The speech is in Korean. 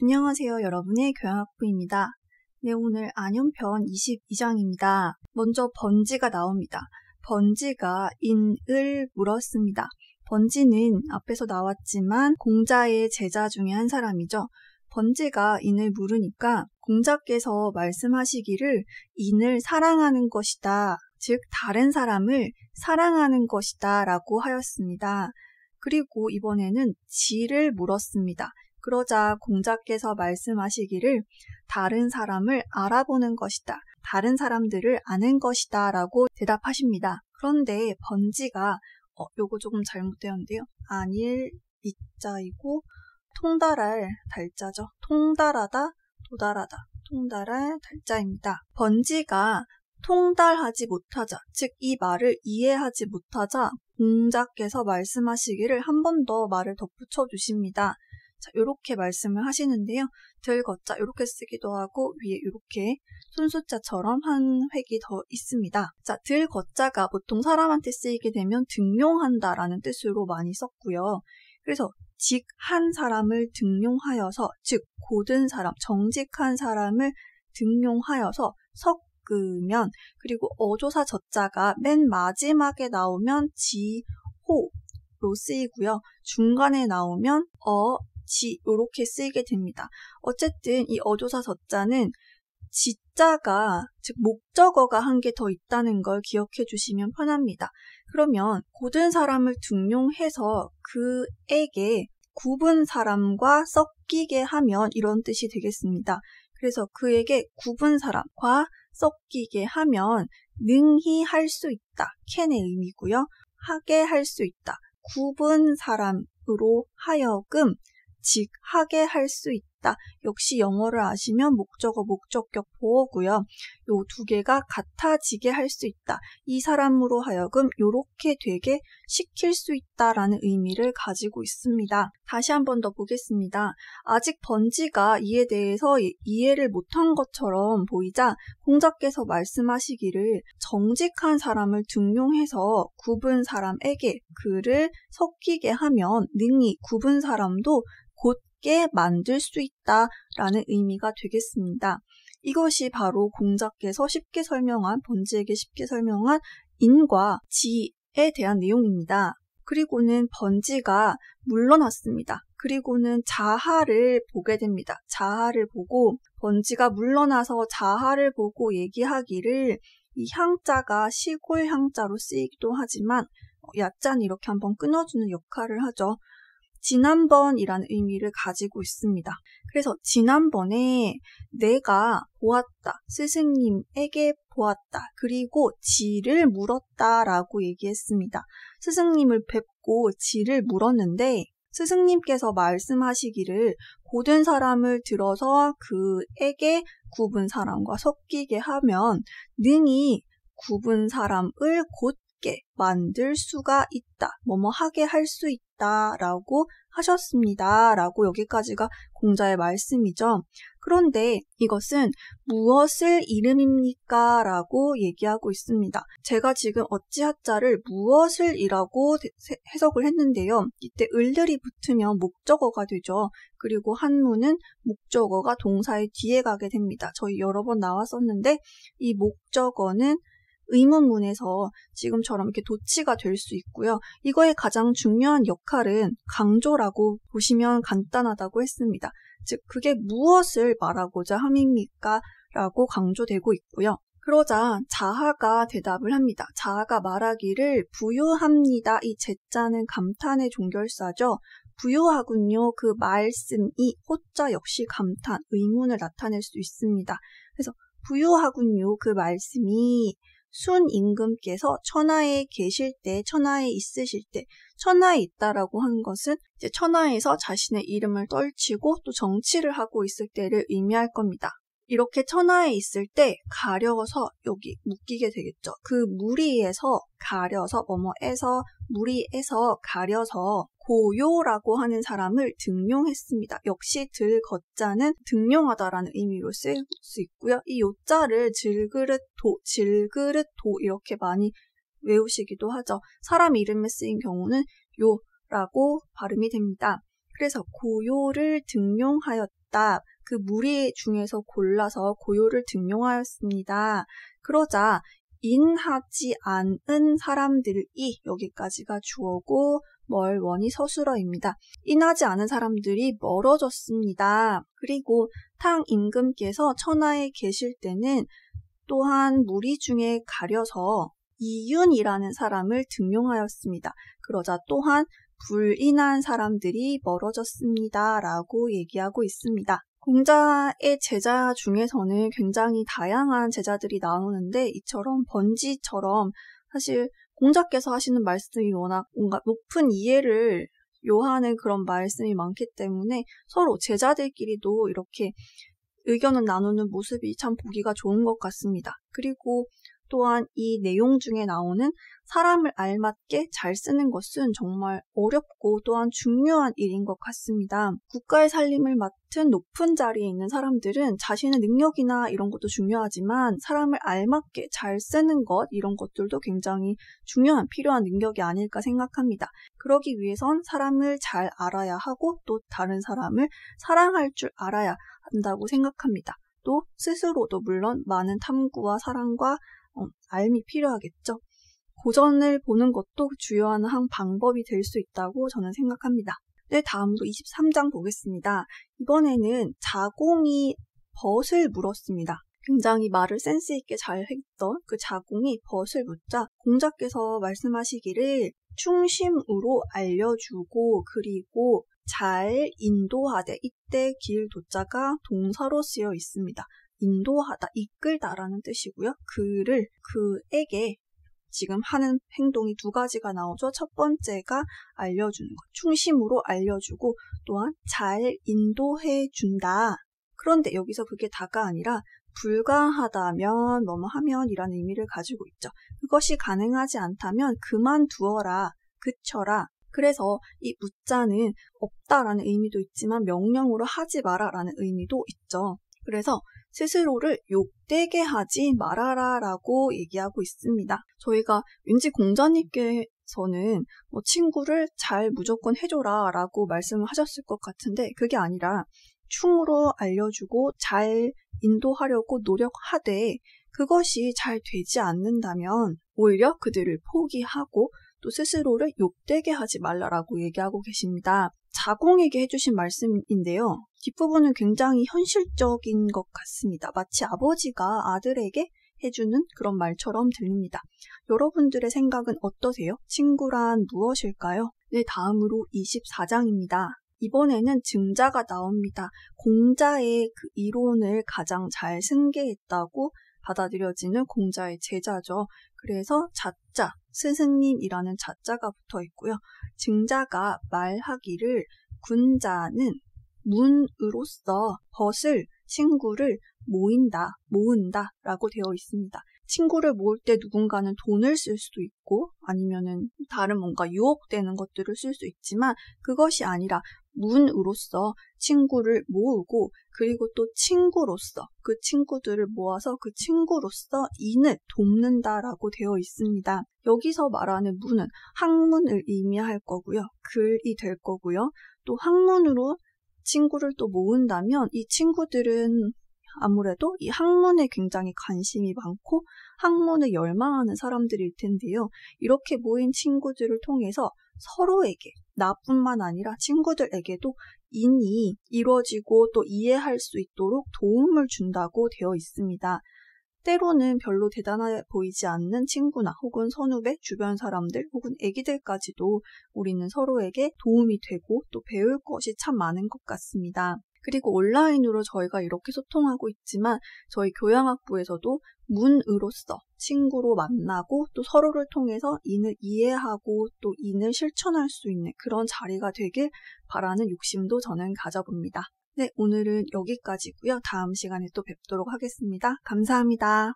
안녕하세요. 여러분의 교양학부입니다. 네, 오늘 안연편 22장입니다. 먼저 번지가 나옵니다. 번지가 인을 물었습니다. 번지는 앞에서 나왔지만 공자의 제자 중에 한 사람이죠. 번지가 인을 물으니까 공자께서 말씀하시기를 인을 사랑하는 것이다. 즉 다른 사람을 사랑하는 것이다 라고 하였습니다. 그리고 이번에는 지를 물었습니다. 그러자 공자께서 말씀하시기를 다른 사람을 알아보는 것이다. 다른 사람들을 아는 것이다 라고 대답하십니다. 그런데 번지가 요거 조금 잘못되었는데요. 안일 이자이고 통달할 달자죠. 통달하다, 도달하다, 통달할 달자입니다. 번지가 통달하지 못하자, 즉 이 말을 이해하지 못하자 공자께서 말씀하시기를 한 번 더 말을 덧붙여 주십니다. 자, 요렇게 말씀을 하시는데요. 들걷자 요렇게 쓰기도 하고 위에 요렇게 손수자처럼 한 획이 더 있습니다. 자, 들걷자가 보통 사람한테 쓰이게 되면 등용한다라는 뜻으로 많이 썼고요. 그래서 직한 사람을 등용하여서, 즉 고든 사람, 정직한 사람을 등용하여서 섞으면, 그리고 어조사 젖자가 맨 마지막에 나오면 지호로 쓰이고요. 중간에 나오면 지 요렇게 쓰이게 됩니다. 어쨌든 이 어조사 젖자는 지자가, 즉 목적어가 한 개 더 있다는 걸 기억해 주시면 편합니다. 그러면 고든 사람을 등용해서 그에게 굽은 사람과 섞이게 하면 이런 뜻이 되겠습니다. 그래서 그에게 굽은 사람과 섞이게 하면 능히 할 수 있다. 캔의 의미고요. 하게 할 수 있다. 굽은 사람으로 하여금 즉 하게 할 수 있다. 역시 영어를 아시면 목적어, 목적격 보어고요. 요 두 개가 같아지게 할 수 있다. 이 사람으로 하여금 요렇게 되게 시킬 수 있다라는 의미를 가지고 있습니다. 다시 한 번 더 보겠습니다. 아직 번지가 이에 대해서 이해를 못한 것처럼 보이자 공자께서 말씀하시기를 정직한 사람을 등용해서 굽은 사람에게 그를 섞이게 하면 능히 굽은 사람도 곧게 만들 수 있다라는 의미가 되겠습니다. 이것이 바로 공자께서 쉽게 설명한, 번지에게 쉽게 설명한 인과 지에 대한 내용입니다. 그리고는 번지가 물러났습니다. 그리고는 자하를 보게 됩니다. 자하를 보고 번지가 물러나서 자하를 보고 얘기하기를, 이 향자가 시골 향자로 쓰이기도 하지만 야자는 이렇게 한번 끊어주는 역할을 하죠. 지난번이라는 의미를 가지고 있습니다. 그래서 지난번에 내가 보았다, 스승님에게 보았다, 그리고 지를 물었다라고 얘기했습니다. 스승님을 뵙고 지를 물었는데 스승님께서 말씀하시기를 고든 사람을 들어서 그에게 굽은 사람과 섞이게 하면 능히 굽은 사람을 곧게 만들 수가 있다. 뭐뭐 하게 할 수 있다 라고 하셨습니다. 라고 여기까지가 공자의 말씀이죠. 그런데 이것은 무엇을 이름입니까? 라고 얘기하고 있습니다. 제가 지금 어찌하자를 무엇을 이라고 해석을 했는데요. 이때 을들이 붙으면 목적어가 되죠. 그리고 한문은 목적어가 동사의 뒤에 가게 됩니다. 저희 여러 번 나왔었는데 이 목적어는 의문문에서 지금처럼 이렇게 도치가 될 수 있고요. 이거의 가장 중요한 역할은 강조라고 보시면 간단하다고 했습니다. 즉 그게 무엇을 말하고자 함입니까? 라고 강조되고 있고요. 그러자 자하가 대답을 합니다. 자하가 말하기를 부유합니다. 이 제자는 감탄의 종결사죠. 부유하군요. 그 말씀이 호자 역시 감탄, 의문을 나타낼 수 있습니다. 그래서 부유하군요. 그 말씀이 순임금께서 천하에 계실 때, 천하에 있으실 때, 천하에 있다라고 한 것은 이제 천하에서 자신의 이름을 떨치고 또 정치를 하고 있을 때를 의미할 겁니다. 이렇게 천하에 있을 때 가려서 여기 묶이게 되겠죠. 그 무리에서 가려서, 뭐뭐에서, 무리에서 가려서 고요라고 하는 사람을 등용했습니다. 역시 들걷자는 등용하다라는 의미로 쓰일 수 있고요. 이 요자를 질그릇도 이렇게 많이 외우시기도 하죠. 사람 이름에 쓰인 경우는 요라고 발음이 됩니다. 그래서 고요를 등용하였다. 답답, 그 무리 중에서 골라서 고요를 등용하였습니다. 그러자 인하지 않은 사람들이 여기까지가 주어고 멀원이 서술어입니다. 인하지 않은 사람들이 멀어졌습니다. 그리고 탕 임금께서 천하에 계실 때는 또한 무리 중에 가려서 이윤이라는 사람을 등용하였습니다. 그러자 또한 불인한 사람들이 멀어졌습니다. 라고 얘기하고 있습니다. 공자의 제자 중에서는 굉장히 다양한 제자들이 나오는데 이처럼 번지처럼 사실 공자께서 하시는 말씀이 워낙 뭔가 높은 이해를 요하는 그런 말씀이 많기 때문에 서로 제자들끼리도 이렇게 의견을 나누는 모습이 참 보기가 좋은 것 같습니다. 그리고 또한 이 내용 중에 나오는 사람을 알맞게 잘 쓰는 것은 정말 어렵고 또한 중요한 일인 것 같습니다. 국가의 살림을 맡은 높은 자리에 있는 사람들은 자신의 능력이나 이런 것도 중요하지만 사람을 알맞게 잘 쓰는 것 이런 것들도 굉장히 중요한 필요한 능력이 아닐까 생각합니다. 그러기 위해선 사람을 잘 알아야 하고 또 다른 사람을 사랑할 줄 알아야 한다고 생각합니다. 또 스스로도 물론 많은 탐구와 사랑과 알미 필요하겠죠. 고전을 보는 것도 주요한 한 방법이 될 수 있다고 저는 생각합니다. 네, 다음으로 23장 보겠습니다. 이번에는 자공이 벗을 물었습니다. 굉장히 말을 센스 있게 잘 했던 그 자공이 벗을 묻자 공자께서 말씀하시기를 충심으로 알려주고 그리고 잘 인도하되 이때 길 도자가 동사로 쓰여 있습니다. 인도하다, 이끌다라는 뜻이고요. 그에게 지금 하는 행동이 두 가지가 나오죠. 첫 번째가 알려주는 것, 충심으로 알려주고 또한 잘 인도해준다. 그런데 여기서 그게 다가 아니라 불가하다면 뭐뭐 하면이라는 의미를 가지고 있죠. 그것이 가능하지 않다면 그만두어라, 그쳐라. 그래서 이 묻자는 없다라는 의미도 있지만 명령으로 하지 마라라는 의미도 있죠. 그래서 스스로를 욕되게 하지 말아라 라고 얘기하고 있습니다. 저희가 왠지 공자님께서는 친구를 잘 무조건 해줘라 라고 말씀을 하셨을 것 같은데 그게 아니라 충으로 알려주고 잘 인도하려고 노력하되 그것이 잘 되지 않는다면 오히려 그들을 포기하고 또 스스로를 욕되게 하지 말라라고 얘기하고 계십니다. 자공에게 해주신 말씀인데요. 뒷부분은 굉장히 현실적인 것 같습니다. 마치 아버지가 아들에게 해주는 그런 말처럼 들립니다. 여러분들의 생각은 어떠세요? 친구란 무엇일까요? 네, 다음으로 24장입니다. 이번에는 증자가 나옵니다. 공자의 그 이론을 가장 잘 승계했다고 받아들여지는 공자의 제자죠. 그래서 자자, 스승님이라는 자자가 붙어 있고요. 증자가 말하기를 군자는 문으로서 벗을 친구를 모은다 라고 되어 있습니다. 친구를 모을 때 누군가는 돈을 쓸 수도 있고 아니면은 다른 뭔가 유혹되는 것들을 쓸 수 있지만 그것이 아니라 문으로서 친구를 모으고 그리고 또 친구로서 그 친구들을 모아서 그 친구로서 인을 돕는다라고 되어 있습니다. 여기서 말하는 문은 학문을 의미할 거고요. 글이 될 거고요. 또 학문으로 친구를 또 모은다면 이 친구들은 아무래도 이 학문에 굉장히 관심이 많고 학문을 열망하는 사람들일 텐데요. 이렇게 모인 친구들을 통해서 서로에게 나뿐만 아니라 친구들에게도 인이 이루어지고 또 이해할 수 있도록 도움을 준다고 되어 있습니다. 때로는 별로 대단해 보이지 않는 친구나 혹은 선후배, 주변 사람들 혹은 애기들까지도 우리는 서로에게 도움이 되고 또 배울 것이 참 많은 것 같습니다. 그리고 온라인으로 저희가 이렇게 소통하고 있지만 저희 교양학부에서도 문으로서 친구로 만나고 또 서로를 통해서 인을 이해하고 또 인을 실천할 수 있는 그런 자리가 되길 바라는 욕심도 저는 가져봅니다. 네, 오늘은 여기까지고요. 다음 시간에 또 뵙도록 하겠습니다. 감사합니다.